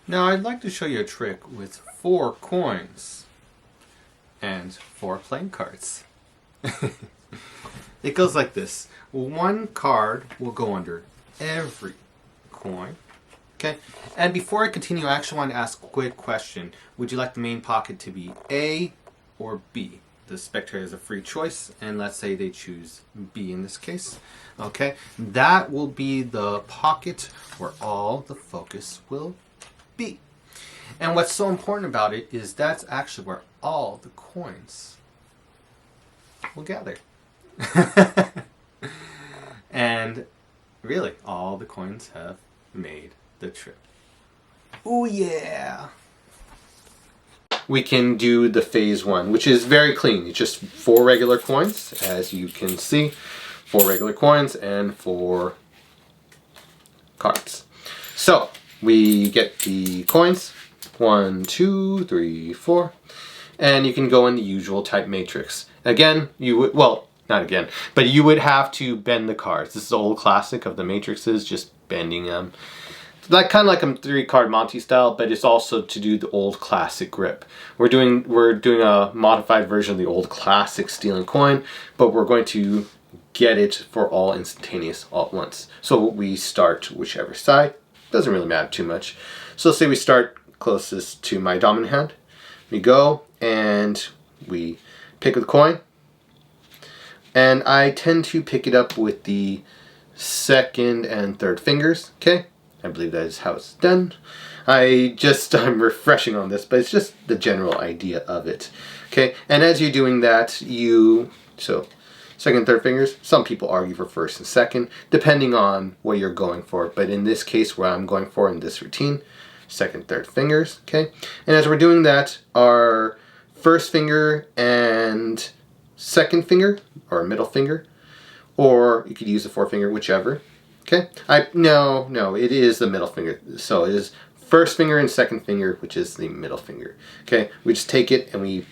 Now I'd like to show you a trick with 4 coins and 4 playing cards. It goes like this. One card will go under every coin. Okay? And before I continue, I actually want to ask a quick question. Would you like the main pocket to be A or B? The spectator has a free choice, and let's say they choose B in this case. Okay? That will be the pocket where all the focus will be. And what's so important about it is that's actually where all the coins will gather. And really, all the coins have made the trip. Oh yeah! We can do the phase 1, which is very clean. It's just 4 regular coins, as you can see. 4 regular coins and 4 cards. So, we get the coins. 1, 2, 3, 4. And you can go in the usual type matrix. Again, you would, well, not again, but you would have to bend the cards. This is the old classic of the matrices, just bending them. Like kind of like a 3-card Monty style, but it's also to do the old classic grip. We're doing a modified version of the old classic stealing coin, but we're going to get it for all instantaneous all at once. So we start whichever side. Doesn't really matter too much. So let's say we start closest to my dominant hand. We go and we pick the coin. And I tend to pick it up with the second and third fingers. Okay? I believe that is how it's done. I'm refreshing on this, but it's just the general idea of it. Okay? And as you're doing that, so second and third fingers, some people argue for first and second, depending on what you're going for. But in this case, what I'm going for in this routine, second, third fingers, okay? And as we're doing that, our first finger and second finger, or middle finger, or you could use the forefinger, whichever, okay? No, it is the middle finger. So it is first finger and second finger, which is the middle finger, okay? We just take it and we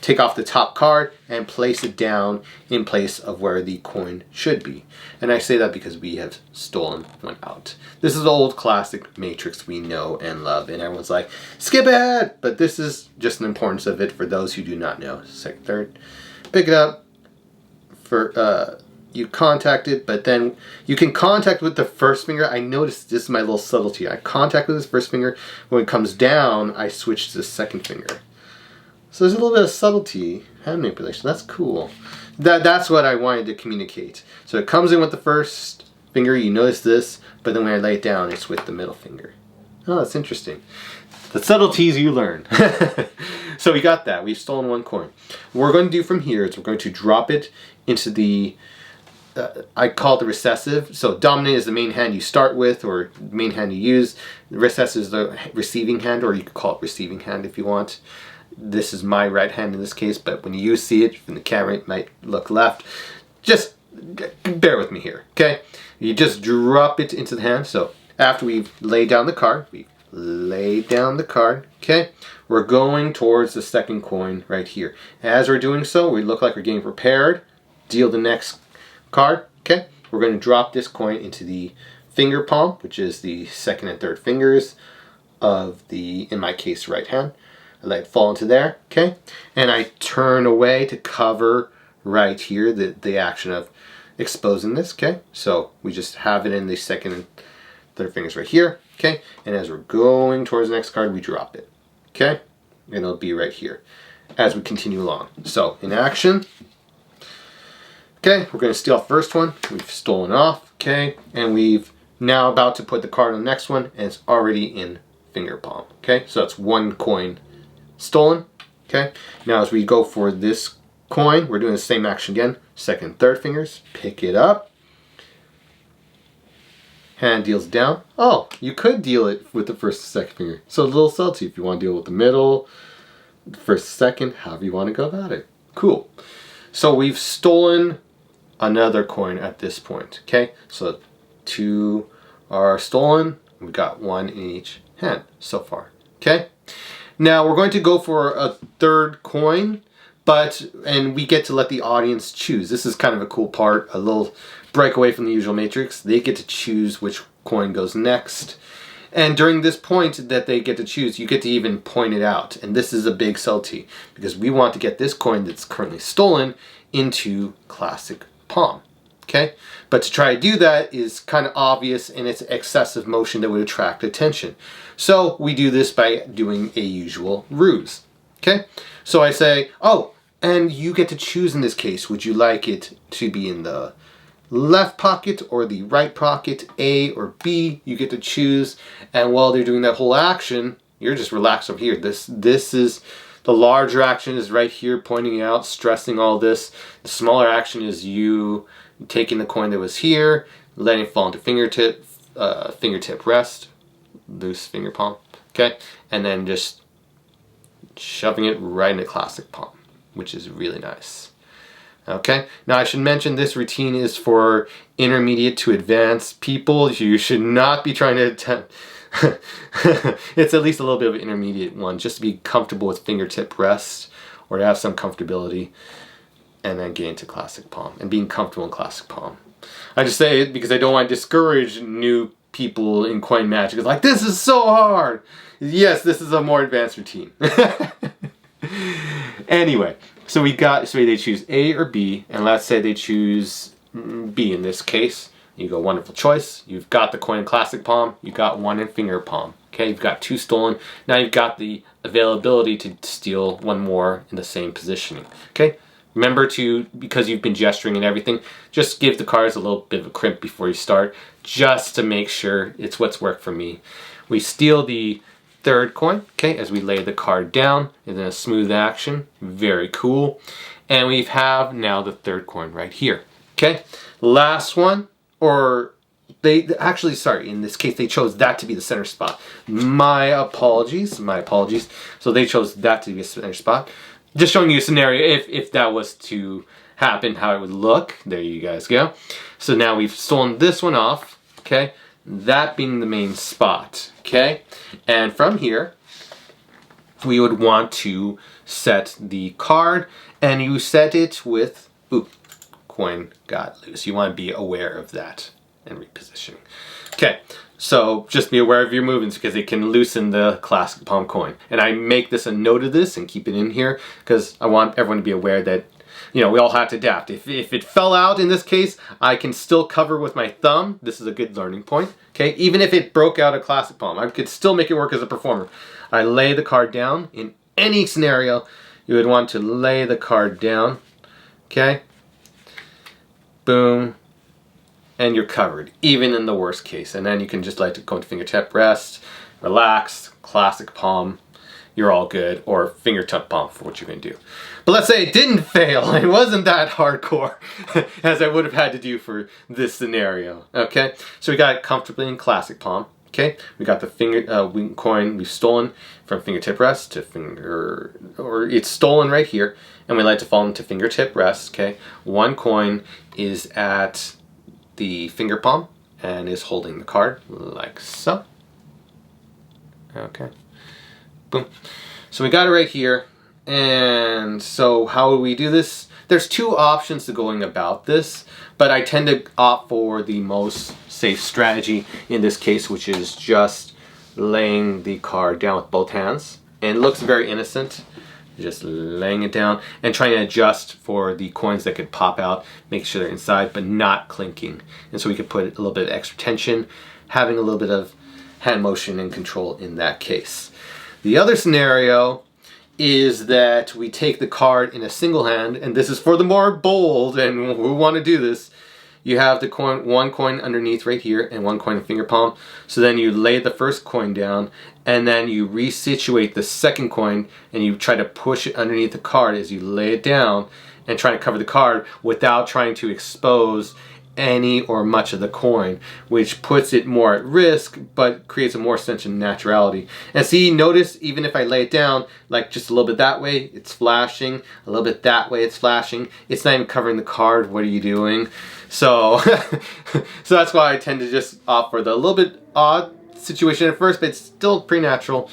take off the top card and place it down in place of where the coin should be. And I say that because we have stolen one out. This is the old classic matrix we know and love, and everyone's like, skip it! But this is just an importance of it for those who do not know. Second, third, pick it up, you contact it, but then you can contact with the first finger. I noticed this is my little subtlety. I contact with this first finger. When it comes down, I switch to the second finger. So there's a little bit of subtlety, hand manipulation. That's cool. That's what I wanted to communicate. So it comes in with the first finger, you notice this, but then when I lay it down, it's with the middle finger. Oh, that's interesting. The subtleties you learn. So we got that. We've stolen 1 coin. What we're going to do from here is we're going to drop it into the, I call it the recessive. So dominant is the main hand you start with, or main hand you use. The recessive is the receiving hand, or you could call it receiving hand if you want. This is my right hand in this case, but when you see it from the camera, it might look left. Just bear with me here, okay? You just drop it into the hand. So after we've laid down the card, okay? We're going towards the second coin right here. As we're doing so, we look like we're getting prepared. Deal the next card, okay? We're going to drop this coin into the finger palm, which is the second and third fingers of the, in my case, right hand. I let it fall into there, okay? And I turn away to cover right here the action of exposing this, okay? So we just have it in the second and third fingers right here, okay? And as we're going towards the next card, we drop it, okay? And it'll be right here as we continue along. So in action, okay, we're going to steal the first one. We've stolen off, okay? And we've now about to put the card on the next one, and it's already in finger palm, okay? So that's 1 coin stolen, okay? Now as we go for this coin, we're doing the same action again. Second, third fingers, pick it up. Hand deals down. Oh, you could deal it with the first and second finger. So a little subtlety if you want to deal with the middle, the first, second, however you want to go about it. Cool. So we've stolen another coin at this point, okay? So 2 are stolen. We've got 1 in each hand so far, okay? Now we're going to go for a third coin, and we get to let the audience choose. This is kind of a cool part, a little break away from the usual matrix. They get to choose which coin goes next. And during this point that they get to choose, you get to even point it out. And this is a big subtlety because we want to get this coin that's currently stolen into classic palm. Okay? But to try to do that is kind of obvious, and it's excessive motion that would attract attention. So we do this by doing a usual ruse. Okay? So I say, oh, and you get to choose in this case. Would you like it to be in the left pocket or the right pocket, A or B? You get to choose. And while they're doing that whole action, you're just relaxed over here. This is the larger action is right here, pointing out, stressing all this. The smaller action is you taking the coin that was here, letting it fall into fingertip rest, loose finger palm, okay, and then just shoving it right into classic palm, which is really nice. Okay, now I should mention this routine is for intermediate to advanced people. You should not be trying to attempt. It's at least a little bit of an intermediate one, just to be comfortable with fingertip rest or to have some comfortability, and then get into classic palm and being comfortable in classic palm. I just say it because I don't want to discourage new people in coin magic. It's like, this is so hard. Yes, this is a more advanced routine. Anyway, so they choose A or B, and let's say they choose B in this case. You go, wonderful choice. You've got the coin in classic palm. You've got one in finger palm. Okay, you've got 2 stolen. Now you've got the availability to steal one more in the same positioning. Okay, remember to, because you've been gesturing and everything, just give the cards a little bit of a crimp before you start, just to make sure it's what's worked for me. We steal the 3rd coin, okay, as we lay the card down in a smooth action. Very cool. And we have now the 3rd coin right here. Okay, last one. Or they actually, sorry, in this case they chose that to be the center spot. My apologies. So they chose that to be a center spot. Just showing you a scenario if that was to happen, how it would look. There you guys go. So now we've stolen this one off, okay? That being the main spot, okay? And from here, we would want to set the card, and you set it with, ooh, coin got loose. You want to be aware of that and repositioning. Okay, so just be aware of your movements because it can loosen the classic palm coin. And I make this a note of this and keep it in here because I want everyone to be aware that, you know, we all have to adapt. If it fell out in this case, I can still cover with my thumb. This is a good learning point. Okay, even if it broke out a classic palm, I could still make it work as a performer. I lay the card down. In any scenario, you would want to lay the card down. Okay. Boom, and you're covered, even in the worst case. And then you can just let it go into fingertip rest, relax, classic palm, you're all good, or fingertip palm for what you're going to do. But let's say it didn't fail. It wasn't that hardcore as I would have had to do for this scenario. Okay, so we got it comfortably in classic palm. Okay, we got the coin we've stolen from fingertip rest to finger, or it's stolen right here, and we let it fall into fingertip rest. Okay, one coin is at the finger palm and is holding the card like so. Okay, boom. So we got it right here, and so how do we do this? There's 2 options to going about this, but I tend to opt for the most safe strategy in this case, which is just laying the card down with both hands. And it looks very innocent, just laying it down and trying to adjust for the coins that could pop out, make sure they're inside but not clinking. And so we could put a little bit of extra tension, having a little bit of hand motion and control in that case. The other scenario is that we take the card in a single hand, and this is for the more bold and who want to do this. You have the coin, 1 coin underneath right here and 1 coin in finger palm. So then you lay the first coin down, and then you resituate the second coin, and you try to push it underneath the card as you lay it down and try to cover the card without trying to expose any or much of the coin, which puts it more at risk but creates a more sense of naturality. And see, notice even if I lay it down like just a little bit that way, it's flashing, a little bit that way, it's flashing, it's not even covering the card. What are you doing? So so that's why I tend to just opt for the little bit odd situation at first, but it's still pretty natural.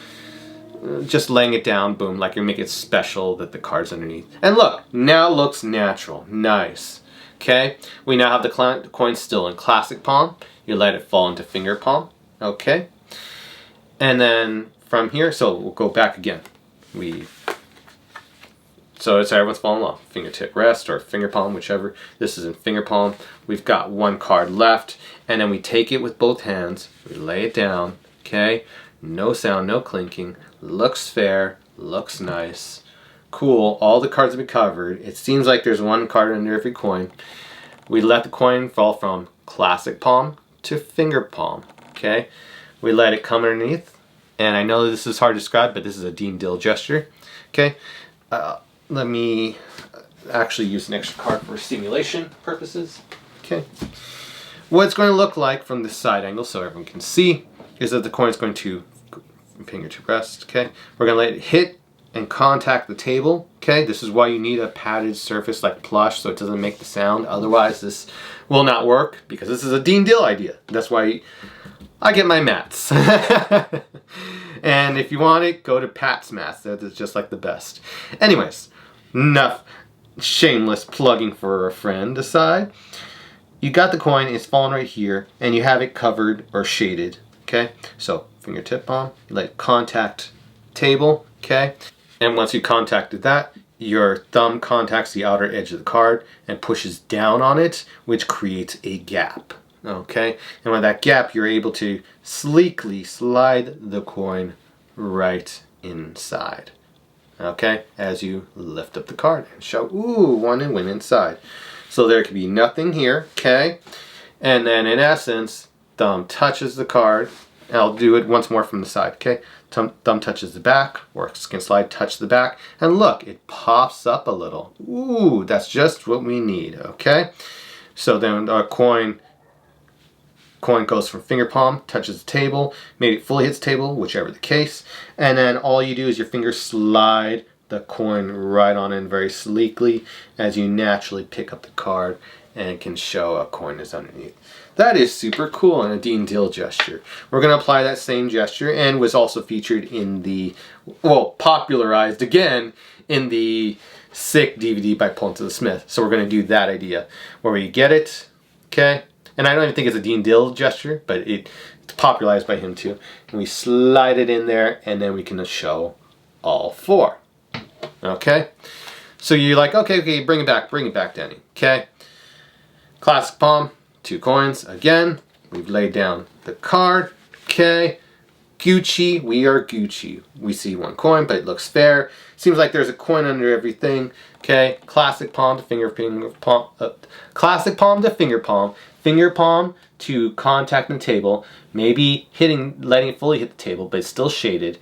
Just laying it down, boom, like you make it special that the card's underneath. And look, now looks natural. Nice. Okay, we now have the coin still in classic palm. You let it fall into finger palm. Okay, And then from here, so we'll go back again. So everyone's following along. Fingertip rest or finger palm, whichever. This is in finger palm. We've got one card left, and then we take it with both hands. We lay it down, okay? No sound, no clinking. Looks fair, looks nice. Cool, all the cards have been covered. It seems like there's one card under every coin. We let the coin fall from classic palm to finger palm, okay? We let it come underneath, and I know this is hard to describe, but this is a Dean Dill gesture, okay? Let me actually use an extra card for simulation purposes. Okay. What it's going to look like from this side angle, so everyone can see, is that the coin is going to fingertip rest. Okay. We're going to let it hit and contact the table. Okay. This is why you need a padded surface like plush, so it doesn't make the sound. Otherwise, this will not work because this is a Dean Dill idea. That's why I get my mats. And if you want it, go to Pat's Mats. That's just like the best. Anyways. Enough shameless plugging for a friend aside. You got the coin, it's falling right here, and you have it covered or shaded, okay? So, fingertip palm, you let it contact table, okay? And once you contacted that, your thumb contacts the outer edge of the card and pushes down on it, which creates a gap, okay? And with that gap, you're able to sleekly slide the coin right inside. Okay, as you lift up the card and show, ooh, one and went inside. So there could be nothing here, okay? And then in essence, thumb touches the card. And I'll do it once more from the side, okay? Thumb touches the back, or skin slide, touch the back. And look, it pops up a little. Ooh, that's just what we need, okay? So then our coin goes from finger palm, touches the table, maybe it fully hits the table, whichever the case, and then all you do is your fingers slide the coin right on in very sleekly as you naturally pick up the card and it can show a coin is underneath. That is super cool and a Dean Dill gesture. We're going to apply that same gesture, and was also featured in the, well, popularized again in the Sick DVD by Ponce Smith. So we're going to do that idea where we get it, okay? And I don't even think it's a Dean Dill gesture, but it's popularized by him too. And we slide it in there, and then we can show all four. Okay? So you're like, okay, bring it back, Danny. Okay? Classic palm, 2 coins. Again, we've laid down the card. Okay? Gucci, we are Gucci. We see 1 coin, but it looks fair. Seems like there's a coin under everything. Okay? Classic palm to finger palm. Classic palm to finger palm. Finger palm to contact the table, maybe letting it fully hit the table, but it's still shaded.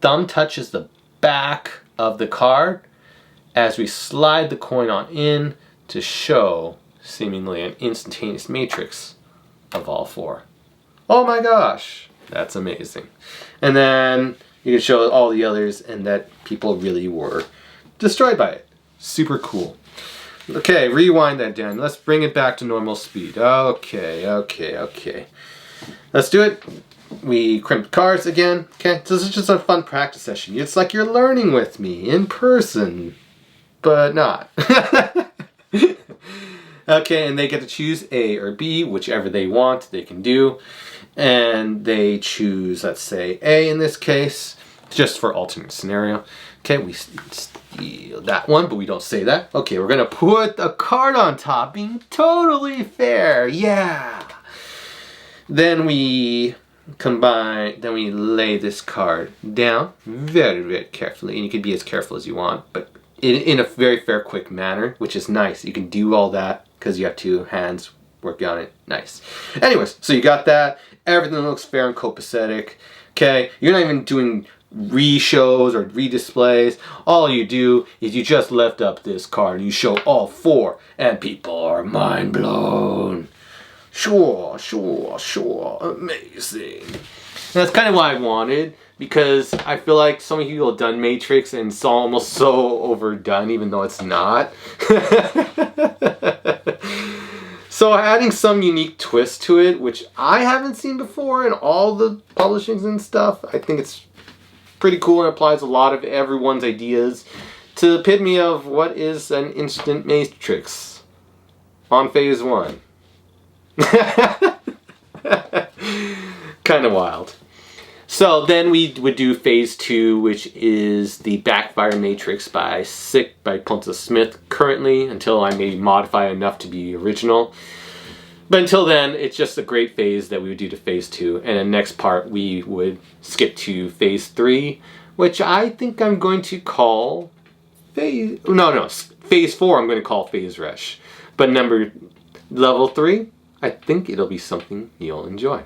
Thumb touches the back of the card as we slide the coin on in to show seemingly an instantaneous matrix of all 4. Oh my gosh, that's amazing. And then you can show all the others and that people really were destroyed by it. Super cool. Okay, rewind that down. Let's bring it back to normal speed. Okay. Let's do it. We crimp cards again. Okay, so this is just a fun practice session. It's like you're learning with me in person, but not. Okay, and they get to choose A or B, whichever they want, they can do. And they choose, let's say, A in this case, just for alternate scenario. Okay, we steal that one, but we don't say that. Okay, we're gonna put a card on top, being totally fair. Yeah. Then we lay this card down very, very carefully. And you can be as careful as you want, but in a very fair, quick manner, which is nice. You can do all that because you have 2 hands working on it. Nice. Anyways, so you got that. Everything looks fair and copacetic. Okay, you're not even doing re-shows or re-displays. All you do is you just lift up this card and you show all 4 and people are mind blown. Sure, amazing. And that's kind of what I wanted, because I feel like so many people have done Matrix and it's almost so overdone, even though it's not. So adding some unique twist to it, which I haven't seen before in all the publishings and stuff, I think it's pretty cool and applies a lot of everyone's ideas to the epitome of what is an instant matrix on phase 1. Kind of wild. So then we would do phase 2, which is the backfire matrix by Ponce Smith currently, until I may modify enough to be original. But until then, it's just a great phase that we would do to phase 2. And the next part, we would skip to phase 3, which I think I'm going to call phase 4 I'm going to call phase rush. But level 3, I think it'll be something you'll enjoy.